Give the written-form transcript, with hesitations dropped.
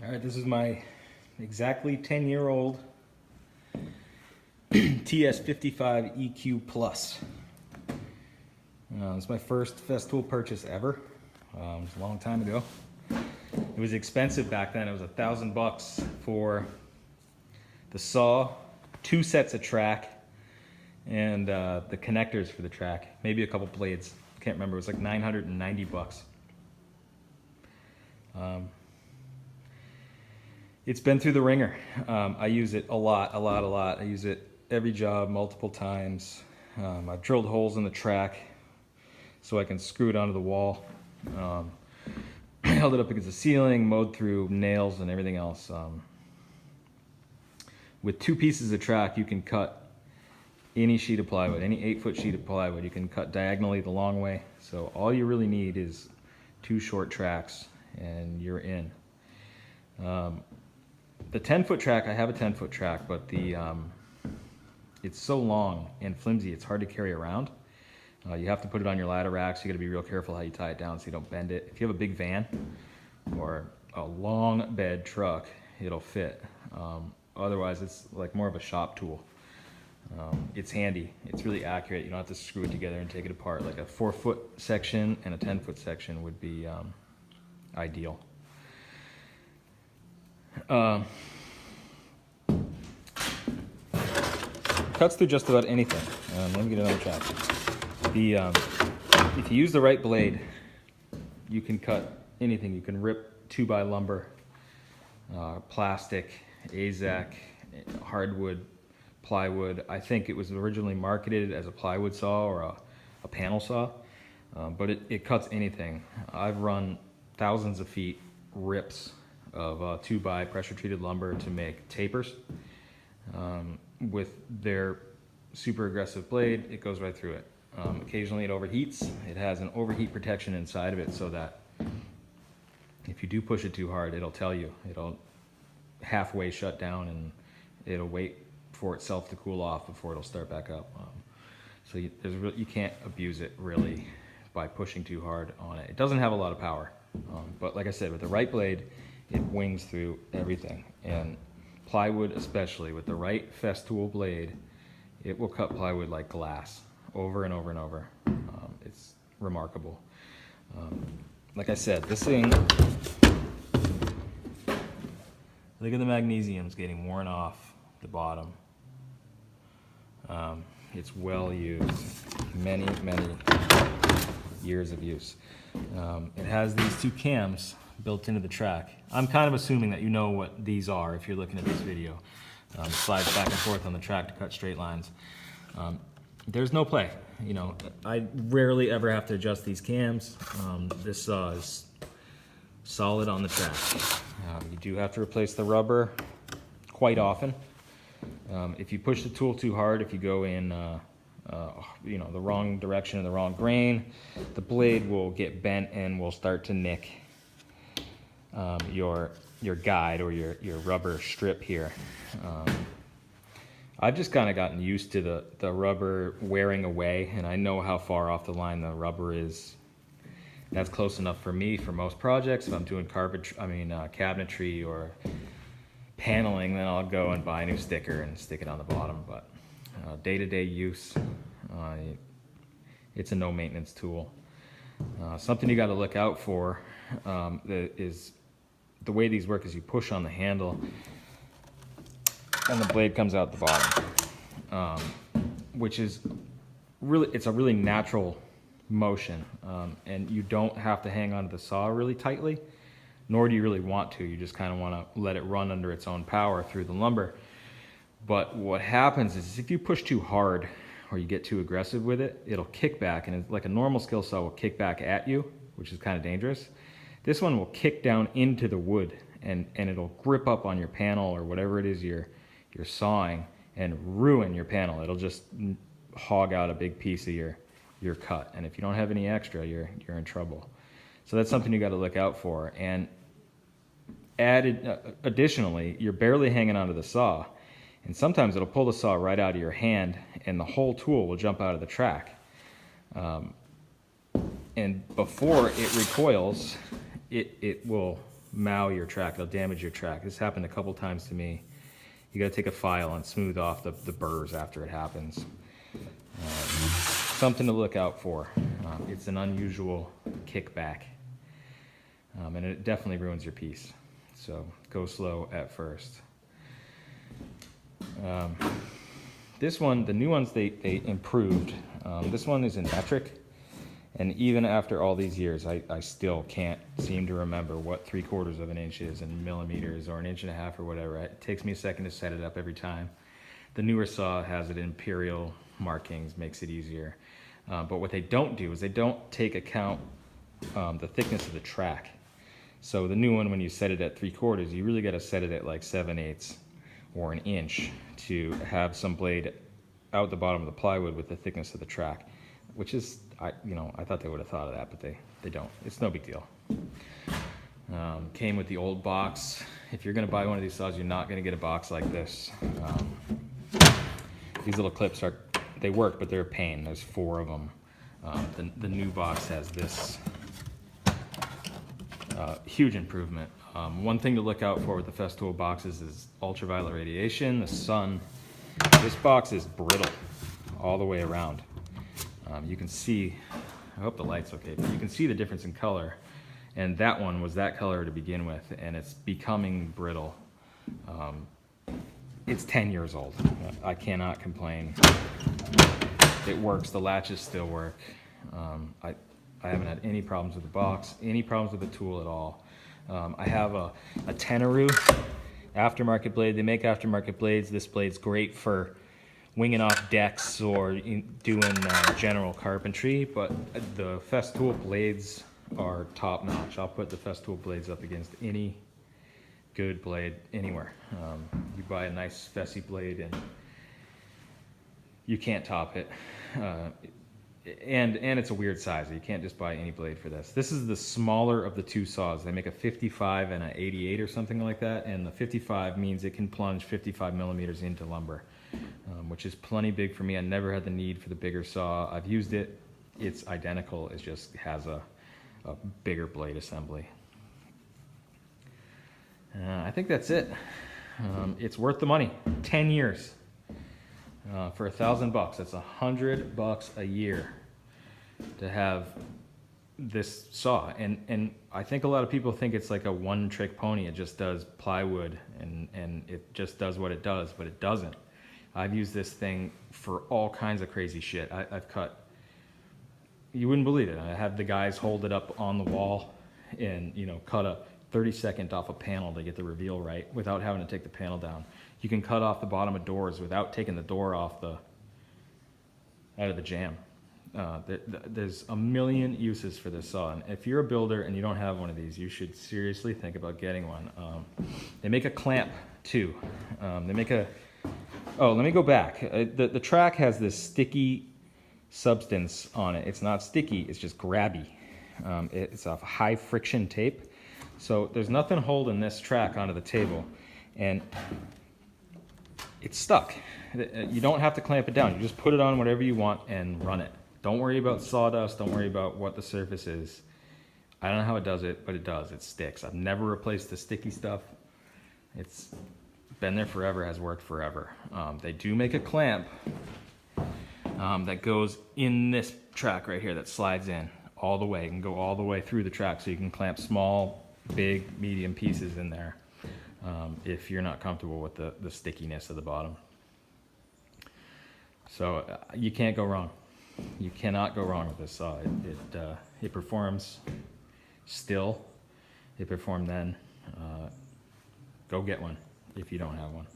All right, this is my exactly 10-year-old TS55 EQ Plus. It's my first Festool purchase ever. It was a long time ago. It was expensive back then. It was $1,000 for the saw, 2 sets of track, and the connectors for the track. Maybe a couple blades. Can't remember. It was like $990. It's been through the ringer. I use it a lot. I use it every job, multiple times. I've drilled holes in the track so I can screw it onto the wall. Held it up against the ceiling, mowed through nails and everything else. With 2 pieces of track, you can cut any sheet of plywood, any 8-foot sheet of plywood. You can cut diagonally the long way. So all you really need is 2 short tracks and you're in. The 10-foot track, I have a 10-foot track, but it's so long and flimsy, it's hard to carry around. You have to put it on your ladder racks. You got to be real careful how you tie it down so you don't bend it. If you have a big van or a long bed truck, it'll fit. Otherwise, it's like more of a shop tool. It's handy. It's really accurate. You don't have to screw it together and take it apart. Like a 4-foot section and a 10-foot section would be ideal. Cuts through just about anything. Let me get another track. If you use the right blade, you can cut anything. You can rip 2x lumber, plastic, AZEK, hardwood, plywood. I think it was originally marketed as a plywood saw or a panel saw, but it cuts anything. I've run thousands of feet rips of 2x pressure treated lumber to make tapers. With their super aggressive blade, it goes right through it. Occasionally it overheats. It has an overheat protection inside of it so that if you do push it too hard, it'll tell you. It'll halfway shut down and it'll wait for itself to cool off before it'll start back up. So you can't abuse it really by pushing too hard on it. It doesn't have a lot of power, but like I said, with the right blade, it wings through everything. And plywood especially, with the right Festool blade, it will cut plywood like glass over and over and over. It's remarkable. Like I said, this thing, look at the magnesium's getting worn off the bottom. It's well used, many years of use. It has these 2 cams built into the track. I'm kind of assuming that you know what these are if you're looking at this video. It slides back and forth on the track to cut straight lines. There's no play. You know, I rarely ever have to adjust these cams. This saw is solid on the track. You do have to replace the rubber quite often. If you push the tool too hard, if you go in the wrong direction or the wrong grain, the blade will get bent and will start to nick your guide or your rubber strip here. I've just kind of gotten used to the rubber wearing away, and I know how far off the line the rubber is. That's close enough for me for most projects. If I'm doing cabinetry or paneling, then I'll go and buy a new sticker and stick it on the bottom. But day-to-day use, it's a no-maintenance tool. Something you got to look out for is the way these work is you push on the handle and the blade comes out the bottom, which is really, it's a really natural motion, and you don't have to hang onto the saw really tightly, nor do you really want to. You just kind of want to let it run under its own power through the lumber. But what happens is if you push too hard or you get too aggressive with it, it'll kick back, and it's like a normal skill saw will kick back at you, which is kind of dangerous. This one will kick down into the wood, and it'll grip up on your panel or whatever it is you're sawing and ruin your panel. It'll just hog out a big piece of your cut, and if you don't have any extra, you're in trouble. So that's something you got to look out for. And additionally, you're barely hanging onto the saw, and sometimes it'll pull the saw right out of your hand, and the whole tool will jump out of the track. And before it recoils, it will mow your track, it'll damage your track. This happened a couple times to me. You gotta take a file and smooth off the burrs after it happens. Something to look out for. It's an unusual kickback, and it definitely ruins your piece. So go slow at first. This one, the new ones, they improved. This one is in metric, and even after all these years, I still can't seem to remember what 3/4 of an inch is in millimeters or 1.5 inches or whatever. It takes me a second to set it up every time. The newer saw has it in imperial markings, makes it easier. But what they don't do is they don't take account the thickness of the track. So the new one, when you set it at 3/4, you really got to set it at like 7/8 or 1 inch to have some blade out the bottom of the plywood with the thickness of the track, which is, I thought they would have thought of that, but they don't. It's no big deal. Came with the old box. If you're going to buy one of these saws, you're not going to get a box like this. These little clips they work, but they're a pain. There's 4 of them. The new box has this huge improvement. One thing to look out for with the Festool boxes is ultraviolet radiation, the sun. This box is brittle all the way around. You can see, I hope the light's okay, but you can see the difference in color. And that one was that color to begin with, and it's becoming brittle. It's 10 years old. I cannot complain. It works, the latches still work. I haven't had any problems with the box, any problems with the tool at all. I have a Tenaru aftermarket blade. They make aftermarket blades. This blade's great for winging off decks or doing general carpentry, but the Festool blades are top notch. I'll put the Festool blades up against any good blade anywhere. You buy a nice Fessy blade and you can't top it. And it's a weird size. You can't just buy any blade for this. This is the smaller of the 2 saws. They make a 55 and an 88 or something like that, and the 55 means it can plunge 55 millimeters into lumber, which is plenty big for me. I never had the need for the bigger saw. I've used it. It's identical. It just has a bigger blade assembly. I think that's it. It's worth the money. 10 years. For $1,000, that's $100 a year to have this saw. And I think a lot of people think it's like a one-trick pony. It just does plywood and it just does what it does, but it doesn't. I've used this thing for all kinds of crazy shit. I've cut, you wouldn't believe it. I have the guys hold it up on the wall and cut a 30-second off a panel to get the reveal right without having to take the panel down. You can cut off the bottom of doors without taking the door off out of the jamb. There's a million uses for this saw, and if you're a builder and you don't have one of these, you should seriously think about getting one. They make a clamp too. Let me go back. The track has this sticky substance on it. It's not sticky, it's just grabby. It's a high friction tape. So there's nothing holding this track onto the table, and it's stuck. You don't have to clamp it down. You just put it on whatever you want and run it. Don't worry about sawdust. Don't worry about what the surface is. I don't know how it does it, but it does. It sticks. I've never replaced the sticky stuff. It's been there forever, has worked forever. They do make a clamp that goes in this track right here that slides in all the way. It can go all the way through the track, so you can clamp small, big, medium pieces in there if you're not comfortable with the stickiness of the bottom. So you can't go wrong. You cannot go wrong with this saw. It performs still. It performed then. Go get one if you don't have one.